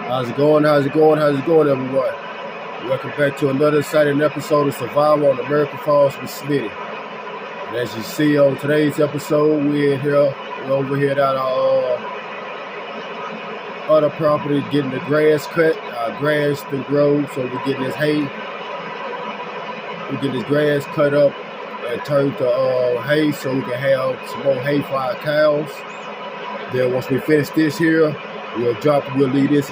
How's it going? How's it going? How's it going, everyone? Welcome back to another exciting episode of Survival on American Falls with Smitty. And as you see on today's episode, we're over here at our other property getting the grass cut. Our grass to grow, so we're getting this hay. We're getting this grass cut up and turned to hay so we can have some more hay for our cows. Then once we finish this here, we'll leave this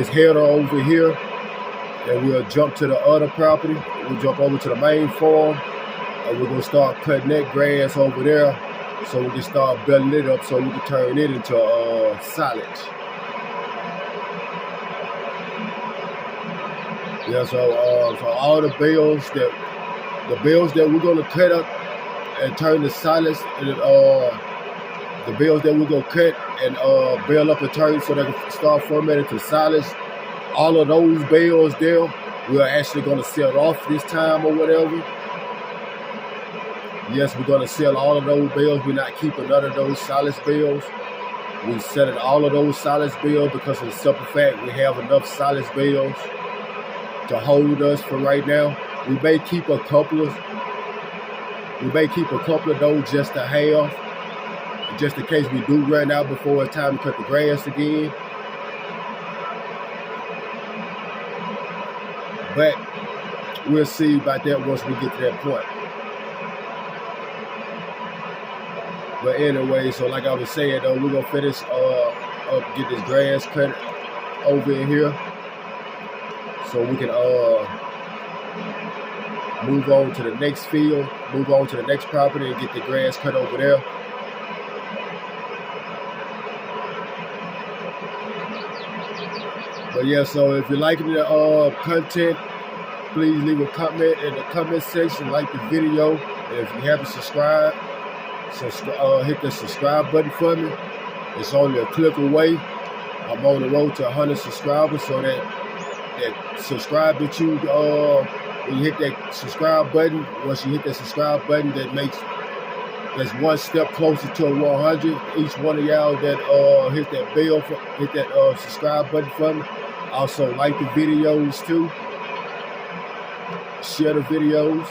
header over here, and we'll jump to the other property. We'll jump over to the main farm, and we're gonna start cutting that grass over there, so we can start building it up, so we can turn it into silage. Yeah, so all the bales that we're gonna cut up and turn to silage, and the bales that we're gonna cut and bale up and turn so they can start fermenting to silage. All of those bales there, we're actually gonna sell off this time or whatever. Yes, we're gonna sell all of those bales. We're not keeping none of those silage bales. We're selling all of those silage bales because of the simple fact we have enough silage bales to hold us for right now. We may keep a couple of those just to have, just in case we do run out before it's time to cut the grass again. But we'll see about that once we get to that point. But anyway, so like I was saying though, we're gonna finish get this grass cut over in here so we can move on to the next field, move on to the next property and get the grass cut over there. But yeah, so if you're liking the content, please leave a comment in the comment section, like the video, and if you haven't subscribed, hit the subscribe button for me. It's only a click away. I'm on the road to 100 subscribers, so that subscribe that you when you hit that subscribe button, once you hit that subscribe button, that's one step closer to 100. Each one of y'all that hit that subscribe button for me. Also like the videos too. Share the videos.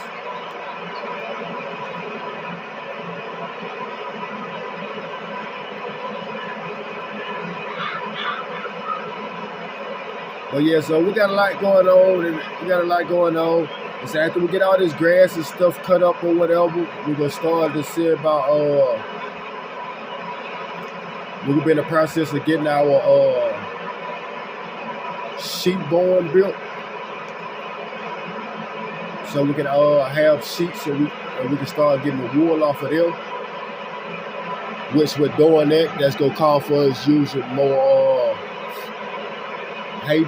But yeah, so we got a lot going on, And so after we get all this grass and stuff cut up or whatever, we're gonna start to see about we're gonna be in the process of getting our sheep barn built, so we can have sheep, so we can start getting the wool off of them. Which we're doing that's gonna call for us using more hay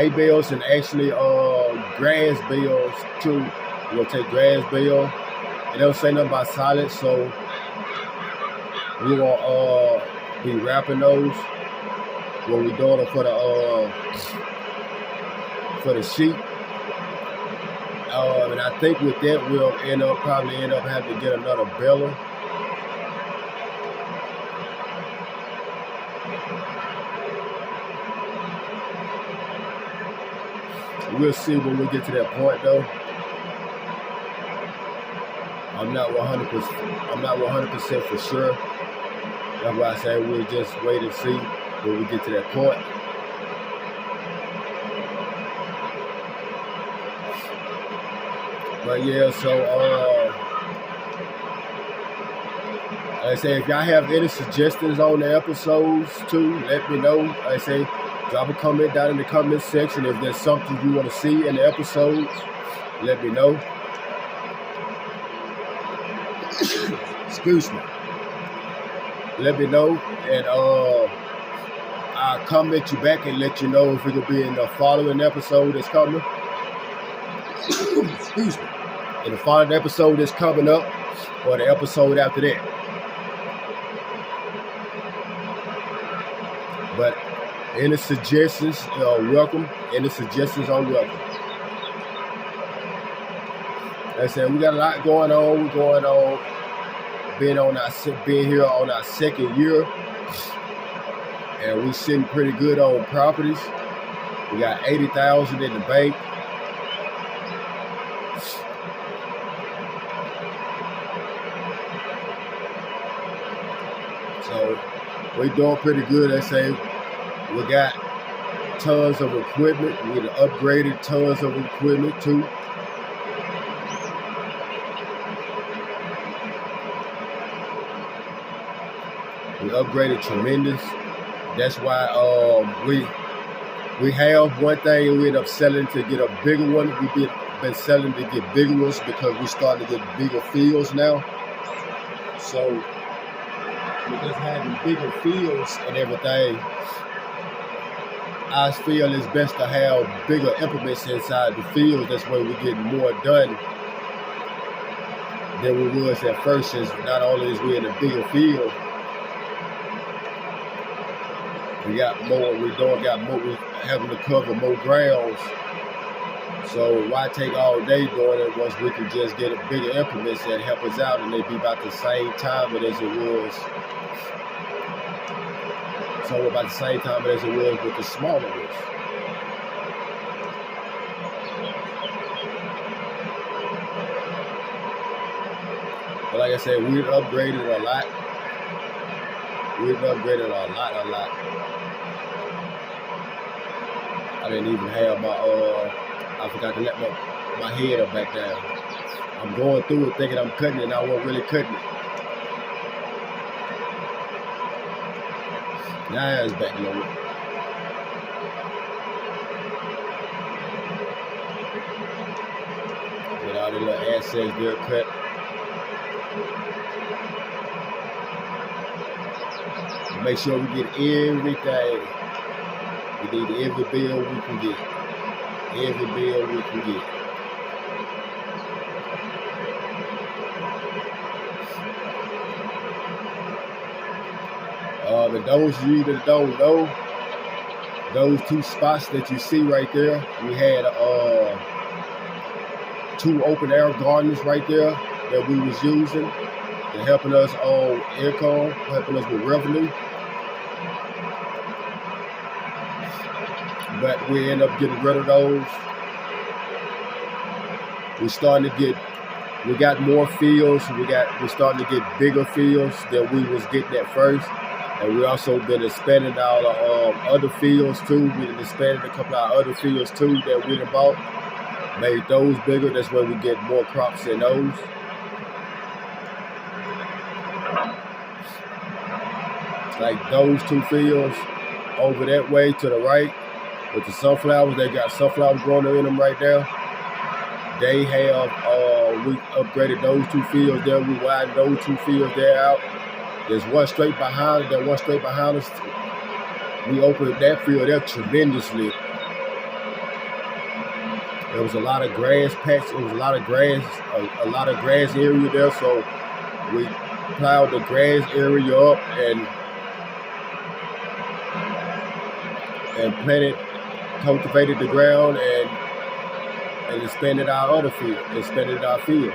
bales and actually grass bales too. We'll take grass bale. It don't say nothing about silage, so we won't be wrapping those when we're doing it for the sheep. And I think with that we'll probably end up having to get another baler. We'll see when we get to that point though. I'm not 100% for sure. That's why I say we'll just wait and see when we get to that point. But yeah, so like I say, if y'all have any suggestions on the episodes too, let me know. Like I say, drop a comment down in the comment section. If there's something you want to see in the episodes, let me know. Excuse me. Let me know, and I'll comment you back and let you know if it'll be in the following episode that's coming. Excuse me. In the following episode that's coming up, or the episode after that. But any suggestions are welcome. Any suggestions are welcome. Like I said, we got a lot going on. being here on our second year, and we sitting pretty good on properties. We got $80,000 in the bank. So we're doing pretty good. They say we got tons of equipment. We upgraded tons of equipment too. We upgraded tremendous. That's why we have one thing we end up selling to get a bigger one. We've been selling to get bigger ones because we're starting to get bigger fields now. So with us having bigger fields and everything, I feel it's best to have bigger implements inside the field. That's where we're getting more done than we was at first. Since not only is we in a bigger field, we got more. We're having to cover more grounds. So why take all day doing it once we can just get a bigger implements that help us out, and they be about the same time as it was. So about the same time as it was with the smaller ones. But like I said, we've upgraded a lot. We've upgraded a lot. I didn't even have my I forgot to let my head up back down. I'm going through it thinking I'm cutting it, and I wasn't really cutting it. Now it's back lower. Get all the little assets there cut. Make sure we get everything. We need every bill we can get. Every bill we can get. And those of you that don't know, those two spots that you see right there, we had 2 open air gardens right there that we was using. They're helping us on income, helping us with revenue. But we end up getting rid of those. We got more fields. We're starting to get bigger fields than we was getting at first. And we also been expanding our other fields too. We expanded a couple of our other fields too that we bought. Made those bigger. That's where we get more crops in those. Like those 2 fields over that way to the right with the sunflowers. They got sunflowers growing in them right now. They have, we upgraded those 2 fields there. We widened those 2 fields there out. There's one straight behind it. That one straight behind us. We opened that field there tremendously. There was a lot of grass patch. It was a lot of grass area there. So we plowed the grass area up and planted, cultivated the ground and expanded our other field. Expanded our field.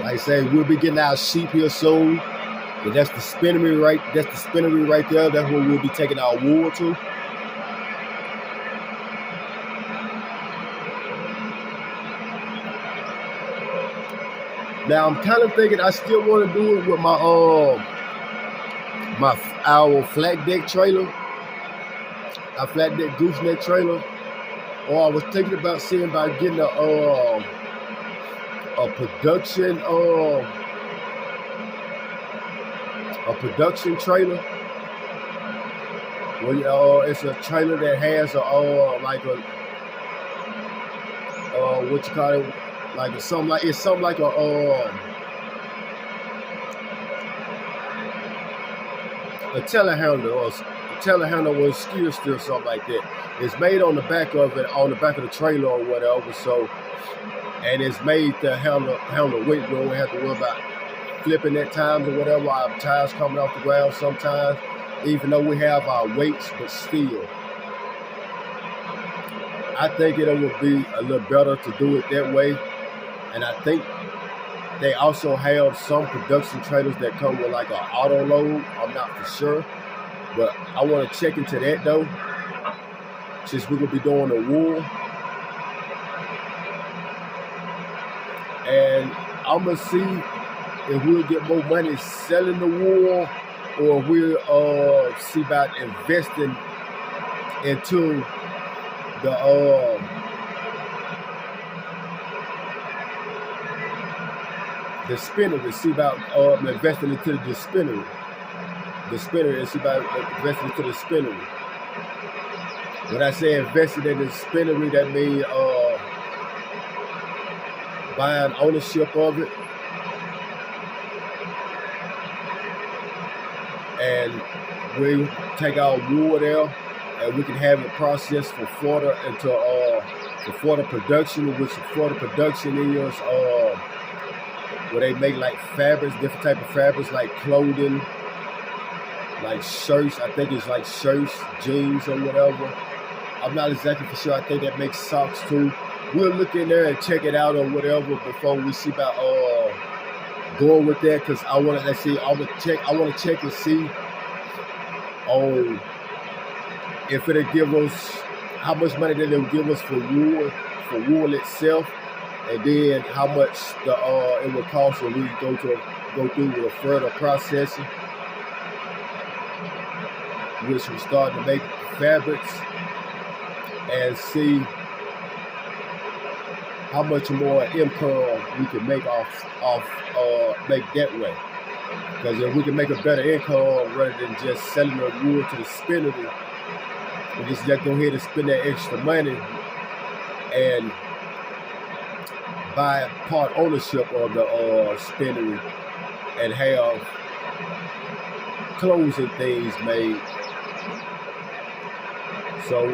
Like I say, we'll be getting our sheep here soon. And that's the spinnery right. That's the spinnery right there. That's where we'll be taking our wool to. Now I'm kind of thinking I still want to do it with our flat deck trailer, our flat deck gooseneck trailer. Or I was thinking about seeing about getting a production trailer. Well, it's a trailer that has what you call it, it's something like a telehandler or a telehandler with skid steer or something like that. It's made on the back of it, on the back of the trailer or whatever. So, and it's made to handle weight. We don't have to worry about flipping at times or whatever. Our tires coming off the ground sometimes. even though we have our weights, but still, I think it would be a little better to do it that way. And I think they also have some production trailers that come with like an auto load. I'm not for sure, but I want to check into that though, since we're gonna be doing the wool. And I'm gonna see if we'll get more money selling the wool, or we'll see about investing into the spinnery. See about investing into the spinnery. And see about investing into the spinnery. When I say invested in the spinnery, that means buying ownership of it, and we take our wool there, and we can have it processed for fodder into for fodder production, which fodder production is where they make like fabrics, different type of fabrics, like clothing, like shirts. I think it's like shirts, jeans, or whatever. I'm not exactly for sure. I think that makes socks too. We'll look in there and check it out or whatever before we see about going with that, because I want to see. I want to check and see on if it'll give us how much money that it'll give us for wool itself, and then how much it will cost when we go through with a further processing, which we start to make fabrics, and see how much more income we can make make that way. Because if we can make a better income rather than just selling the wool to the spinnery, we just go ahead and spend that extra money and buy part ownership of the spinnery and have clothes and things made. So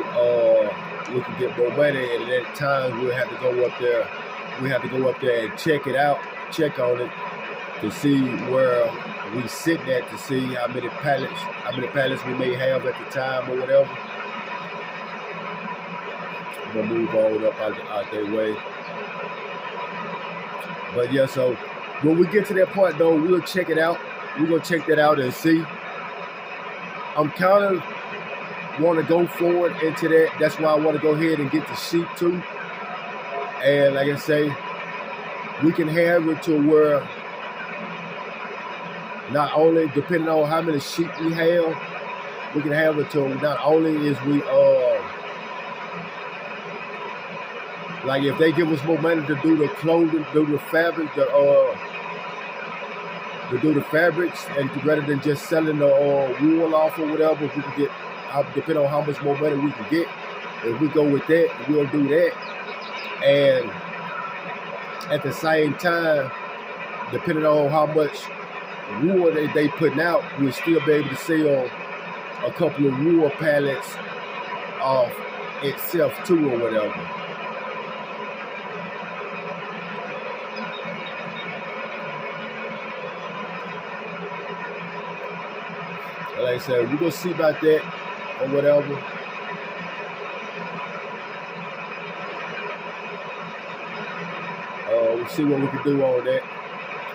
we can get more money, and at that time we'll have to go up there. We have to go up there and check it out, check on it, to see where we sit at, to see how many pallets we may have at the time or whatever. I'm gonna move on up out their way. But yeah, so when we get to that part though, we'll check it out. We're gonna check that out and see. I'm kind of want to go forward into that. That's why I want to go ahead and get the sheep too. And like I say, we can have it to where not only, depending on how many sheep we have, we can have it to not only is we like if they give us more money to do the clothing, do the fabric, to do the fabrics, and rather than just selling the wool off or whatever, if we can get, depending on how much more money we can get, if we go with that, we'll do that. And at the same time, depending on how much wool they putting out, we'll still be able to sell a couple of wool pallets off itself too or whatever. Like I said, we're gonna see about that or whatever. We'll see what we can do on that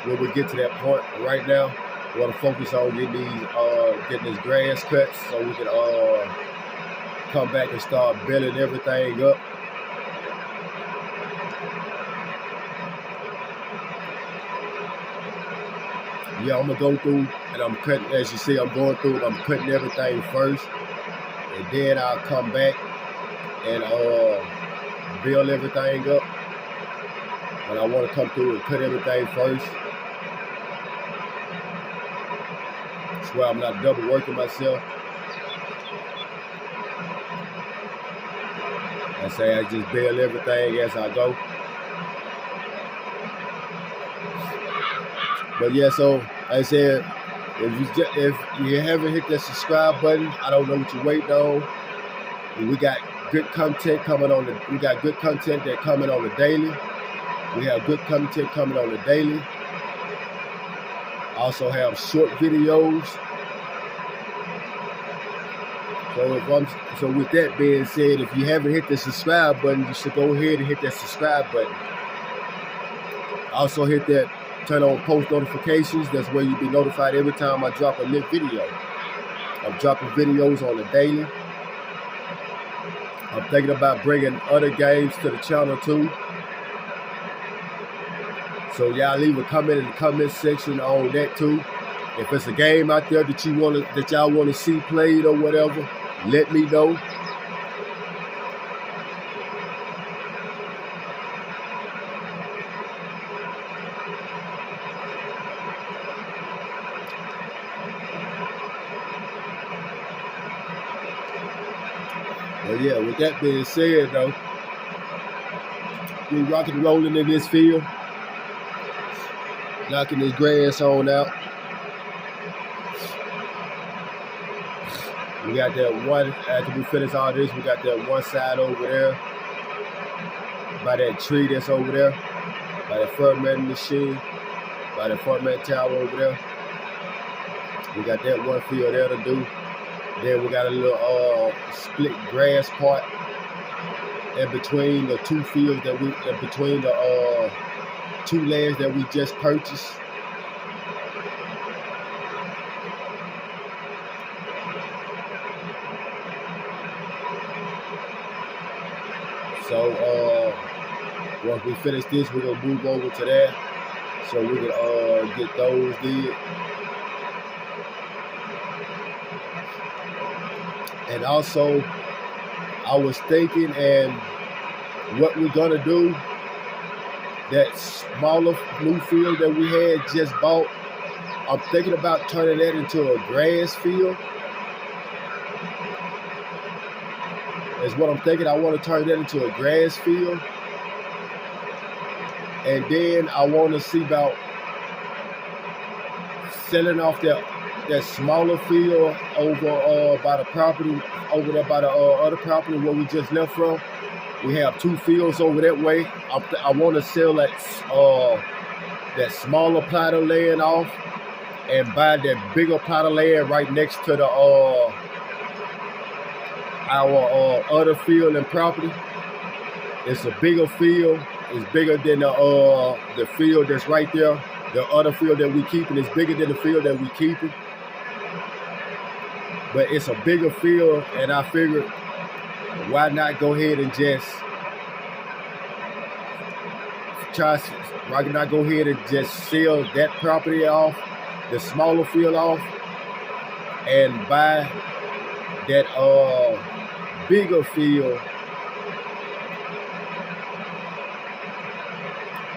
when we get to that point. Right now, we want to focus on getting this grass cut so we can come back and start building everything up. Yeah, I'm gonna go through and I'm cutting, as you see, I'm going through it, I'm cutting everything first, and then I'll come back and build everything up. But I want to come through and cut everything first. That's why I'm not double working myself. I say I just build everything as I go. But yeah, so like I said, if you haven't hit that subscribe button, I don't know what you're waiting on. We got good content coming on we got good content that coming on the daily. We have good content coming on the daily. I also have short videos So with that being said, if you haven't hit the subscribe button, you should go ahead and hit that subscribe button. Also hit that, turn on post notifications. That's where you'll be notified every time I drop a lit video. I'm dropping videos on the daily. I'm thinking about bringing other games to the channel too. So y'all leave a comment in the comment section on that too. If it's a game out there that y'all want to see played or whatever, let me know. But yeah, with that being said though, we're rocking and rolling in this field, knocking this grass on out. We got that one, after we finish all this, we got that one side over there, by that tree that's over there, by that fermenting machine, by that fermenting tower over there. We got that one field there to do. Then we got a little split grass part in between the two fields that we, in between the two lands that we just purchased. So once we finish this, we're gonna move over to that so we can get those did. And also, I was thinking, and what we're gonna do, that smaller new field that we had just bought, I'm thinking about turning that into a grass field. Is what I'm thinking. I want to turn that into a grass field. And then I want to see about selling off that smaller field over by the property, over there by the other property where we just left from. We have two fields over that way. I want to sell that smaller plot of land off and buy that bigger plot of land right next to the our other field and property. It's a bigger field. It's bigger than the field that's right there. The other field that we keeping is bigger than the field that we keeping. But it's a bigger field, and I figured, why not go ahead and just sell that property off, the smaller field off, and buy that bigger field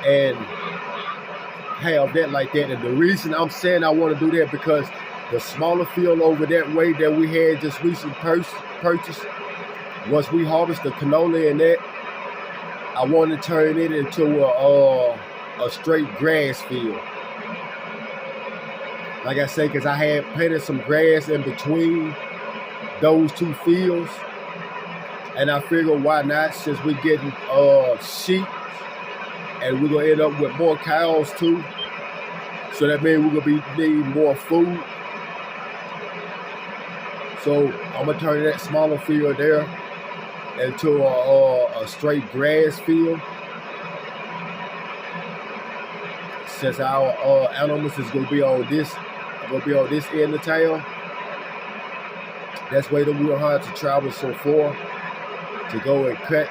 and have that like that. And the reason I'm saying I want to do that, because the smaller field over that way that we had just recently purchased, once we harvest the canola in that, I want to turn it into a straight grass field. Like I say, because I had planted some grass in between those two fields, and I figured, why not, since we're getting sheep and we're gonna end up with more cows too, so that means we're gonna be needing more food. So I'm gonna turn that smaller field there into a straight grass field, since our animals is gonna be on this end of town. That's why we don't have to travel so far to go and cut.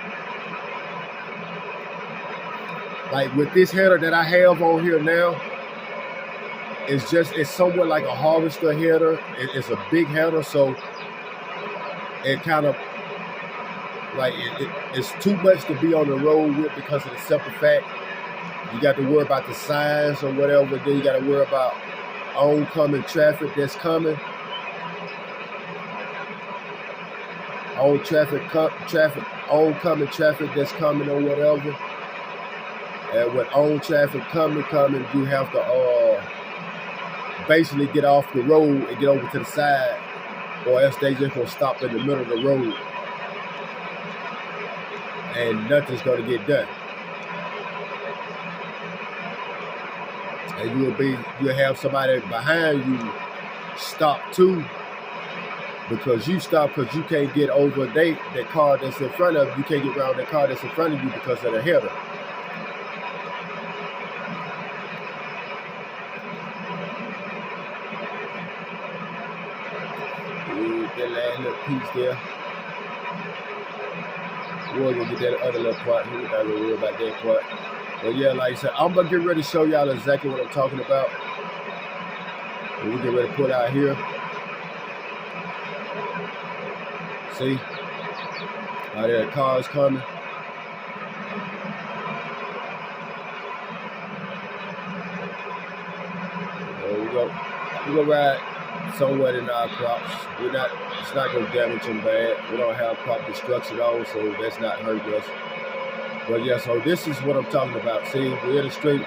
Like with this header that I have on here now, it's somewhat like a harvester header. It's a big header, so it kind of like it's too much to be on the road with, because of the simple fact you got to worry about the signs or whatever. Then you got to worry about oncoming traffic that's coming. Oncoming traffic that's coming or whatever. And with own traffic coming, you have to basically get off the road and get over to the side, or else they just gonna stop in the middle of the road and nothing's gonna get done. And you'll have somebody behind you stop too, because you stop because you can't get over that car that's in front of you. You can't get around that car that's in front of you because of the header. That last little piece there. We're gonna get that other little part. We're not gonna worry about that part. But yeah, like I said, I'm gonna get ready to show y'all exactly what I'm talking about. When we get ready to put out here. See? Out there, cars coming. There we go. We're gonna ride somewhat in our crops. It's not gonna damage them bad. We don't have crop destruction though, so that's not hurting us. But yeah, so this is what I'm talking about. See, we're in the street,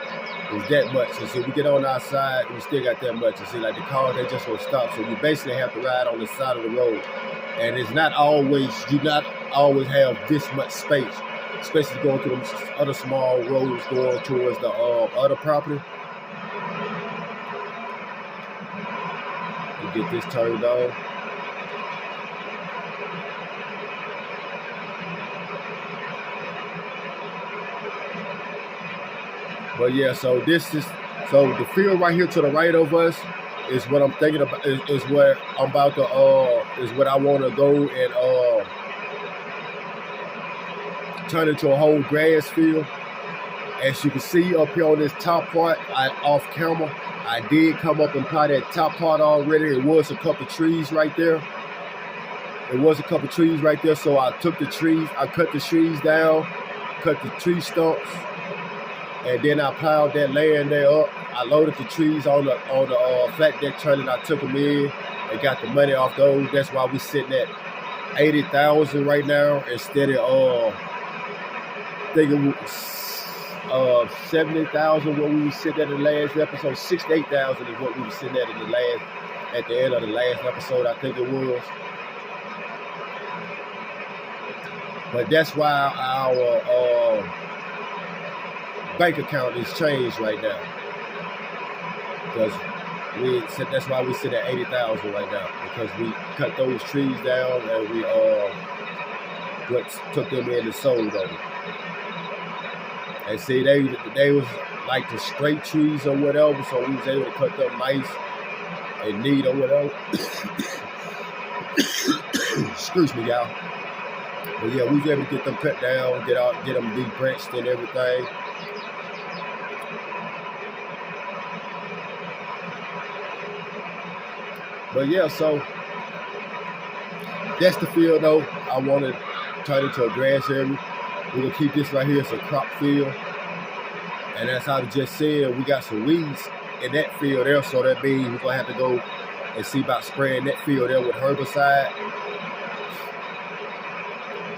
it's that much. And see, we get on our side, we still got that much. And see, like the cars, they just gonna stop. So you basically have to ride on the side of the road. And it's not always, you not always have this much space, especially going through them other small roads going towards the other property. Get this turned on. But yeah, so the field right here to the right of us is what I'm thinking about. Is what I'm about to is what I want to go and turn into a whole grass field. As you can see up here on this top part, off camera, I did come up and plant that top part already. It was a couple trees right there. So I took the trees, I cut the trees down, cut the tree stumps, and then I plowed that land there up. I loaded the trees on the flat deck trailer, and I took them in and got the money off those. That's why we sitting at $80,000 right now instead of thinking 70,000 what we were sitting at in the last episode. 68,000 is what we were sitting at at the end of the last episode, I think it was. But that's why our bank account is changed right now. Because that's why we sit at 80,000 right now, because we cut those trees down and we took them in and sold them. And see, they was like the straight trees or whatever, so we was able to cut them nice and neat or whatever. Excuse me, y'all. But yeah, we was able to get them cut down, get them de-branched and everything. But yeah, so that's the field though. I want to turn it into a grass area. We're going to keep this right here as a crop field. And as I just said, we got some weeds in that field there. So that means we're going to have to go and see about spraying that field there with herbicide.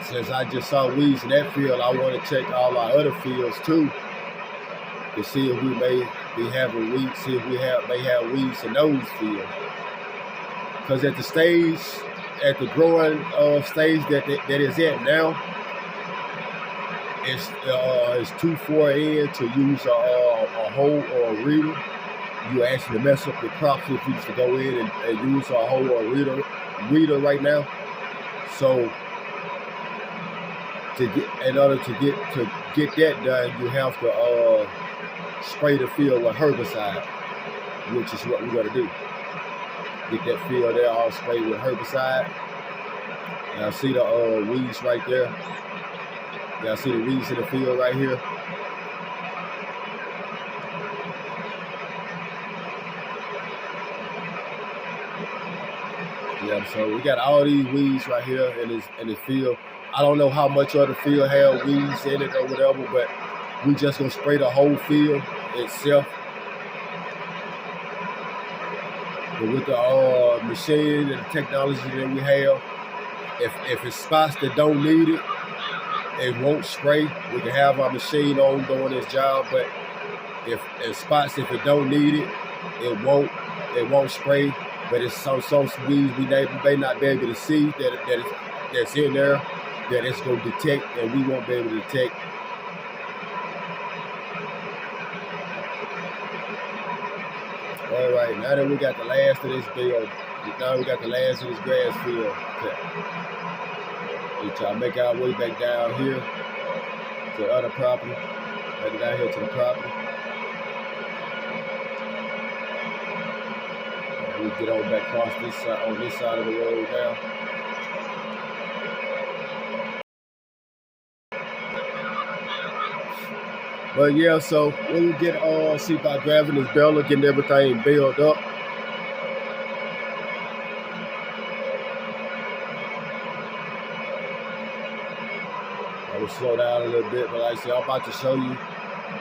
Since I just saw weeds in that field, I want to check all our other fields too to see if we may be having weeds, see if we may have weeds in those fields. Because at the growing stage that is at now, it's too far in to use a hoe or a reader. You actually mess up your crops if you used to go in and use a hoe or a reader right now. So in order to get that done, you have to spray the field with herbicide, which is what we're gonna do. Get that field there all sprayed with herbicide. Now see the weeds right there. Y'all see the weeds in the field right here. Yeah, so we got all these weeds right here in the field. I don't know how much of the field have weeds in it or whatever, but we just gonna spray the whole field itself. But with the machine and the technology that we have, if it's spots that don't need it, it won't spray. We can have our machine on doing its job, but if spots, if it don't need it, it won't spray. But it's some weeds we may not be able to see that's in there that it's going to detect, and we won't be able to detect. All right, now that we got the last of this field Now we got the last of this grass field. Okay. We try to make our way back down here to the other property. Back down here to the property. And we get on back across this side, on this side of the road now. But yeah, so when we get see by grabbing this baler, getting everything built up. I will slow down a little bit, but like I said, I'm about to show you,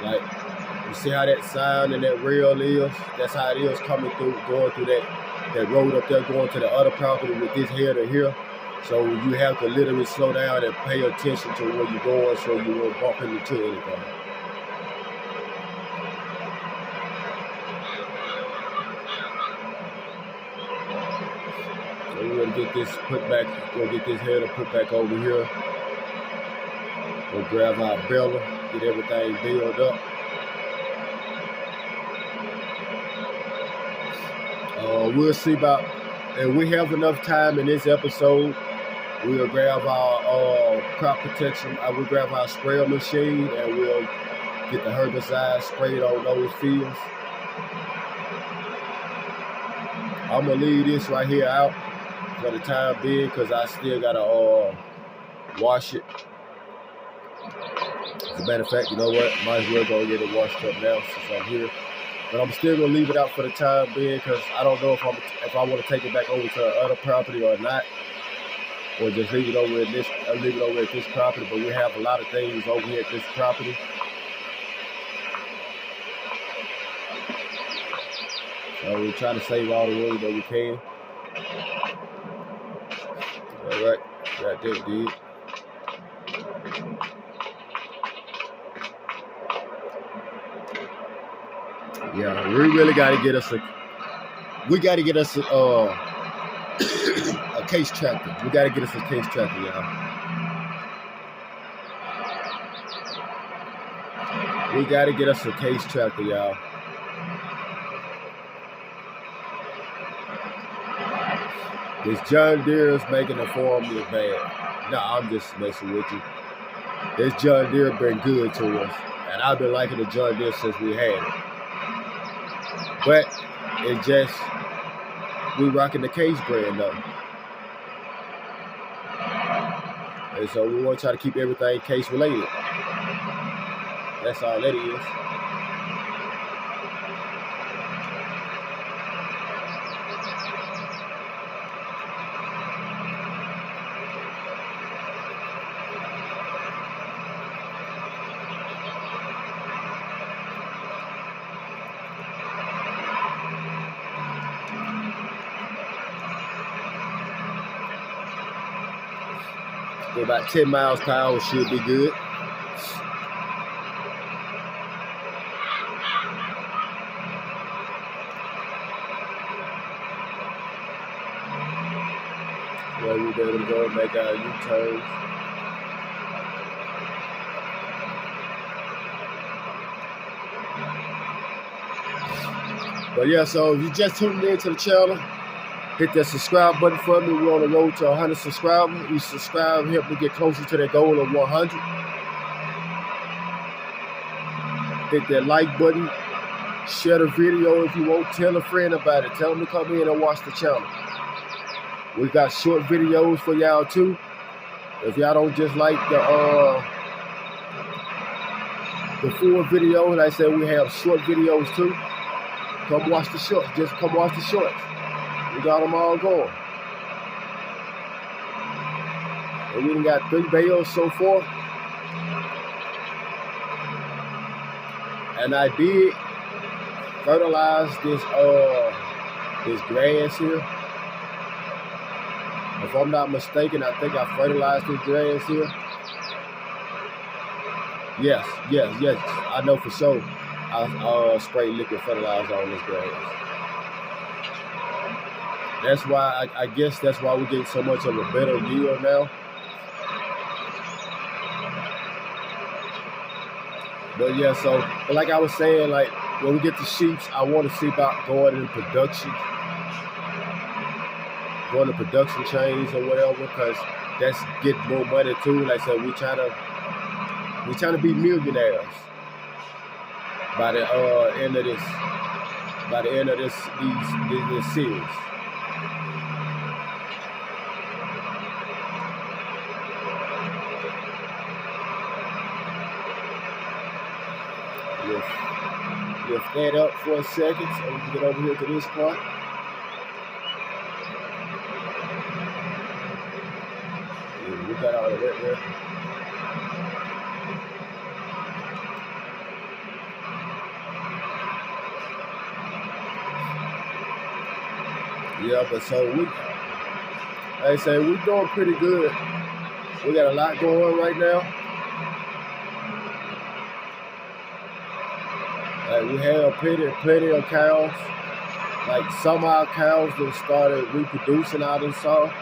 like, you see how that sign and that rail is? That's how it is coming through, going through that road up there, going to the other property with this header here. So you have to literally slow down and pay attention to where you're going so you won't bump into anything. So we're gonna get this put back, we'll get this header put back over here. We'll grab our baler, get everything built up. We'll see about, and we have enough time in this episode. We'll grab our crop protection, we'll grab our sprayer machine, and we'll get the herbicide sprayed on those fields. I'm gonna leave this right here out for the time being because I still gotta wash it. As a matter of fact, you know what? Might as well go get it washed up now since I'm here. But I'm still gonna leave it out for the time being because I don't know if I want to take it back over to the other property or not, or just leave it over at this. Leave it over at this property. But we have a lot of things over here at this property. So we're trying to save all the room that we can. All right, got that did. Yeah, we really got to get us a case tractor. We got to get us a case tractor, y'all. We got to get us a case tractor, y'all. This John Deere is making the formula bad. Nah, I'm just messing with you. This John Deere been good to us, and I've been liking the John Deere since we had it. But it just, we rocking the case brand though. And so we want to try to keep everything case related. That's all that is. So about 10 miles per hour should be good. Well, we'll be able to go and make our U-turns. But yeah, so if you just tuned in to the channel, hit that subscribe button for me. We're on the road to 100 subscribers. You subscribe, help me get closer to that goal of 100. Hit that like button. Share the video if you want. Tell a friend about it. Tell them to come in and watch the channel. We got short videos for y'all too. If y'all don't just like the full video, like I said, we have short videos too. Come watch the shorts. Just come watch the shorts. We got them all going. And we done got 3 bales so far. And I did fertilize this grass here. If I'm not mistaken, I think I fertilized this grass here. Yes. I know for sure I sprayed liquid fertilizer on this grass. That's why, I guess that's why we're getting so much of a better yield now. But yeah, so like I was saying, like when we get the sheeps, I want to see about going in production. going to production chains or whatever, because that's get more money too. Like I said, we trying to be millionaires by the end of this. By the end of this series. Lift that up for a second so we can get over here to this part. Yeah, we got all of that there. Yeah, but so like I say, we're doing pretty good. We got a lot going on right now. Like we have plenty of cows. Like some of our cows that started reproducing out in South.